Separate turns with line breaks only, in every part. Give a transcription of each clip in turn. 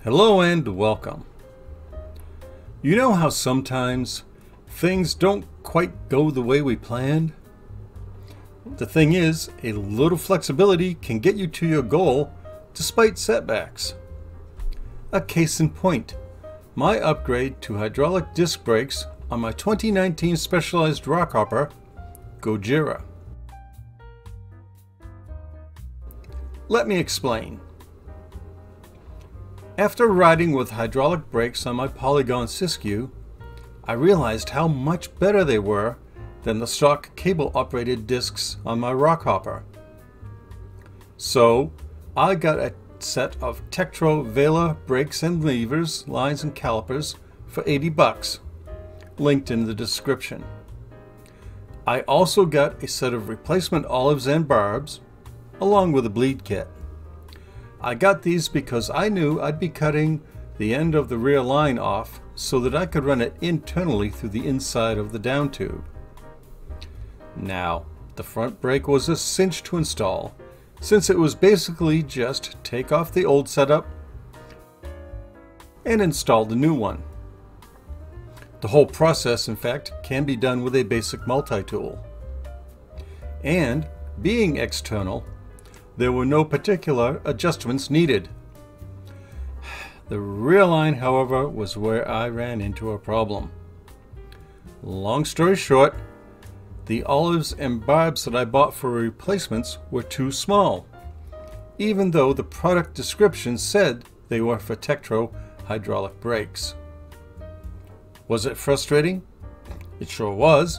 Hello and welcome. You know how sometimes things don't quite go the way we planned? The thing is, a little flexibility can get you to your goal despite setbacks. A case in point, my upgrade to hydraulic disc brakes on my 2019 Specialized Rockhopper Gojira. Let me explain. After riding with hydraulic brakes on my Polygon Siskiu, I realized how much better they were than the stock cable-operated discs on my Rockhopper. So, I got a set of Tektro Vela brakes and levers, lines and calipers for 80 bucks, linked in the description. I also got a set of replacement olives and barbs, along with a bleed kit. I got these because I knew I'd be cutting the end of the rear line off so that I could run it internally through the inside of the down tube. Now, the front brake was a cinch to install, since it was basically just take off the old setup and install the new one. The whole process, in fact, can be done with a basic multi-tool. And, being external, there were no particular adjustments needed. The rear line, however, was where I ran into a problem. Long story short, the olives and barbs that I bought for replacements were too small, even though the product description said they were for Tektro hydraulic brakes. Was it frustrating? It sure was.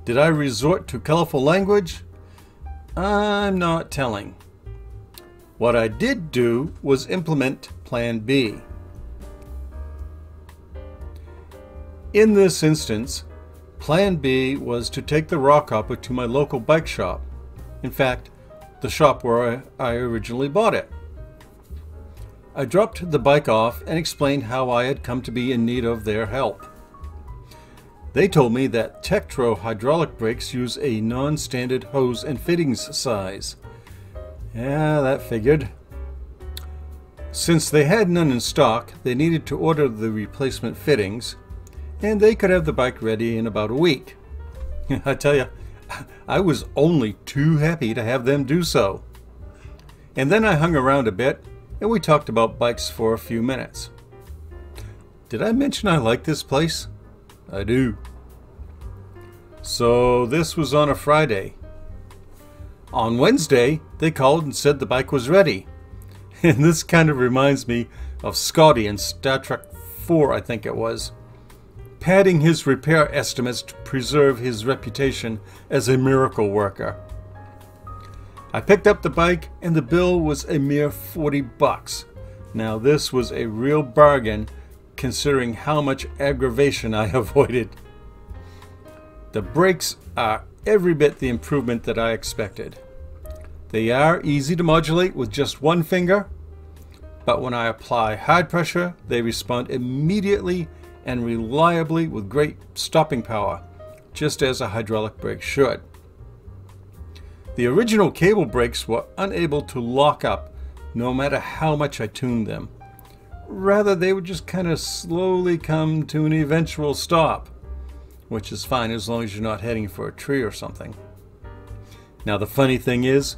Did I resort to colorful language? I'm not telling. What I did do was implement Plan B. In this instance, Plan B was to take the Rockhopper to my local bike shop. In fact, the shop where I originally bought it. I dropped the bike off and explained how I had come to be in need of their help. They told me that Tektro hydraulic brakes use a non-standard hose and fittings size. Yeah, that figured. Since they had none in stock, they needed to order the replacement fittings, and they could have the bike ready in about a week. I tell you, I was only too happy to have them do so. And then I hung around a bit, and we talked about bikes for a few minutes. Did I mention I like this place? I do. So this was on a Friday. On Wednesday, they called and said the bike was ready. And this kind of reminds me of Scotty in Star Trek IV, I think it was, padding his repair estimates to preserve his reputation as a miracle worker. I picked up the bike and the bill was a mere 40 bucks. Now this was a real bargain considering how much aggravation I avoided. The brakes are every bit the improvement that I expected. They are easy to modulate with just one finger, but when I apply hard pressure, they respond immediately and reliably with great stopping power, just as a hydraulic brake should. The original cable brakes were unable to lock up no matter how much I tuned them. Rather, they would just kind of slowly come to an eventual stop, which is fine as long as you're not heading for a tree or something. Now the funny thing is,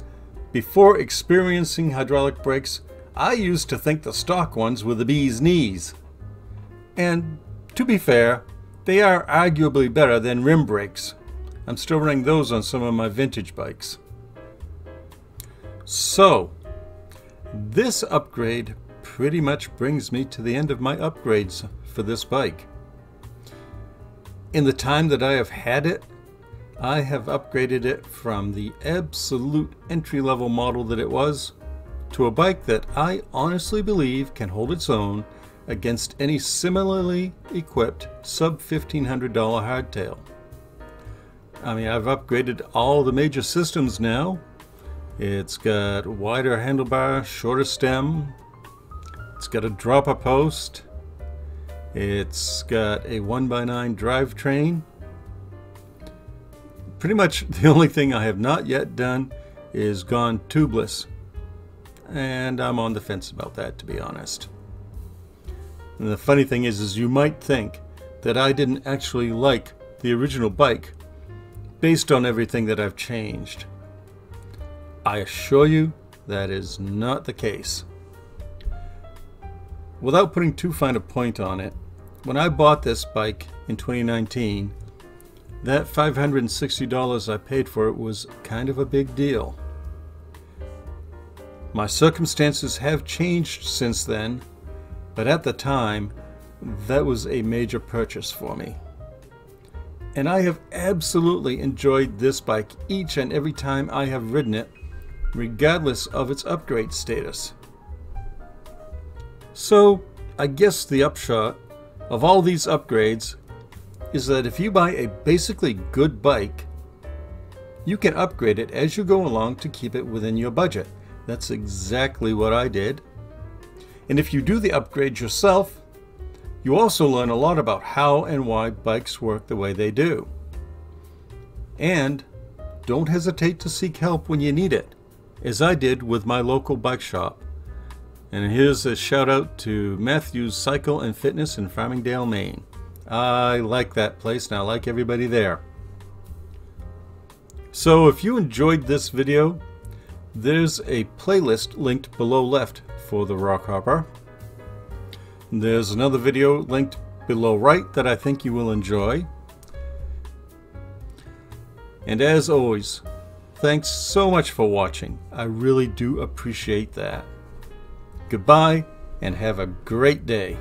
before experiencing hydraulic brakes, I used to think the stock ones were the bee's knees. And to be fair, they are arguably better than rim brakes. I'm still running those on some of my vintage bikes. So, this upgrade pretty much brings me to the end of my upgrades for this bike. In the time that I have had it, I have upgraded it from the absolute entry-level model that it was to a bike that I honestly believe can hold its own against any similarly equipped sub-$1,500 hardtail. I mean, I've upgraded all the major systems now. It's got wider handlebar, shorter stem. It's got a dropper post. It's got a 1x9 drivetrain. Pretty much the only thing I have not yet done is gone tubeless. And I'm on the fence about that, to be honest. And the funny thing is you might think that I didn't actually like the original bike based on everything that I've changed. I assure you that is not the case. Without putting too fine a point on it, when I bought this bike in 2019, that $560 I paid for it was kind of a big deal. My circumstances have changed since then, but at the time, that was a major purchase for me. And I have absolutely enjoyed this bike each and every time I have ridden it, regardless of its upgrade status. So, I guess the upshot of all these upgrades is that if you buy a basically good bike, you can upgrade it as you go along to keep it within your budget. That's exactly what I did. And if you do the upgrade yourself, you also learn a lot about how and why bikes work the way they do. And don't hesitate to seek help when you need it, as I did with my local bike shop. And here's a shout out to Matthew's Cycle and Fitness in Farmingdale, Maine. I like that place and I like everybody there. So if you enjoyed this video, there's a playlist linked below left for the Rockhopper. There's another video linked below right that I think you will enjoy. And as always, thanks so much for watching. I really do appreciate that. Goodbye and have a great day.